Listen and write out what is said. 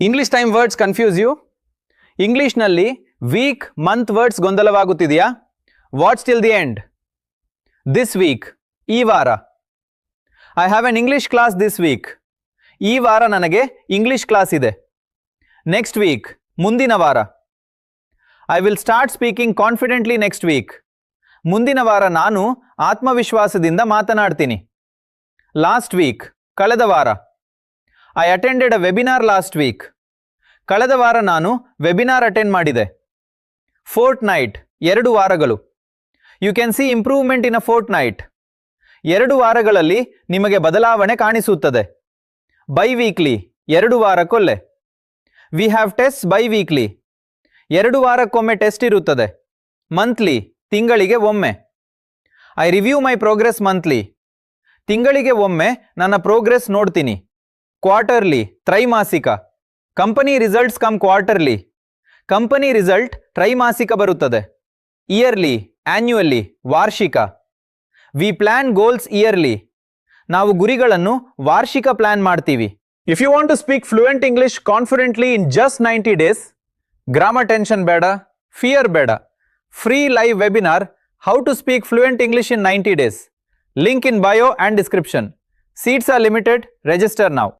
English time words confuse you? ಇಂಗ್ಲಿಷ್ನಲ್ಲಿ week month words ಗೊಂದಲವಾಗುತ್ತಿದೆಯಾ? What's till the end? This week, ಈ ವಾರ. I have an English class this week. ಈ ವಾರ ನನಗೆ ಇಂಗ್ಲಿಷ್ ಕ್ಲಾಸ್ ಇದೆ. ನೆಕ್ಸ್ಟ್ ವೀಕ್, ಮುಂದಿನ ವಾರ. I will start speaking confidently next week. ಮುಂದಿನ ವಾರ ನಾನು ಆತ್ಮವಿಶ್ವಾಸದಿಂದ ಮಾತನಾಡ್ತೀನಿ. ಲಾಸ್ಟ್ ವೀಕ್, ಕಳೆದ ವಾರ. I attended a webinar last week. ಕಳೆದ ವಾರ ನಾನು ವೆಬಿನಾರ್ ಅಟೆಂಡ್ ಮಾಡಿದೆ. ಫೋರ್ಟ್ ನೈಟ್, 2 ವಾರಗಳು. You can C improvement in a fortnight. 2 ವಾರಗಳಲ್ಲಿ ನಿಮಗೆ ಬದಲಾವಣೆ ಕಾಣಿಸುತ್ತದೆ. ಬೈ ವೀಕ್ಲಿ, 2 ವಾರಕ್ಕೊಲ್ಲೆ. We have test biweekly. 2 ವಾರಕ್ಕೊಮ್ಮೆ ಟೆಸ್ಟ್ ಇರುತ್ತದೆ. ಮಂತ್ಲಿ, ತಿಂಗಳಿಗೆ ಒಮ್ಮೆ. I review my progress monthly. ತಿಂಗಳಿಗೆ ಒಮ್ಮೆ ನನ್ನ ಪ್ರೋಗ್ರೆಸ್ ನೋಡ್ತೀನಿ. ಕ್ವಾರ್ಟರ್ಲಿ, ತ್ರೈಮಾಸಿಕ. Company results come quarterly. Company result ತ್ರೈಮಾಸಿಕ ಬರುತ್ತದೆ. ಇಯರ್ಲಿ, ಆನ್ಯುವಲ್ಲಿ, ವಾರ್ಷಿಕ. We plan goals yearly. ನಾವು ಗುರಿಗಳನ್ನು ವಾರ್ಷಿಕ ಪ್ಲಾನ್ ಮಾಡ್ತೀವಿ. If you want to speak fluent English confidently in just 90 days, grammar tension ಬೇಡ, ಫಿಯರ್ ಬೇಡ. Free live webinar, how to speak fluent English in 90 days. Link in bio and description. Seats are limited. Register now.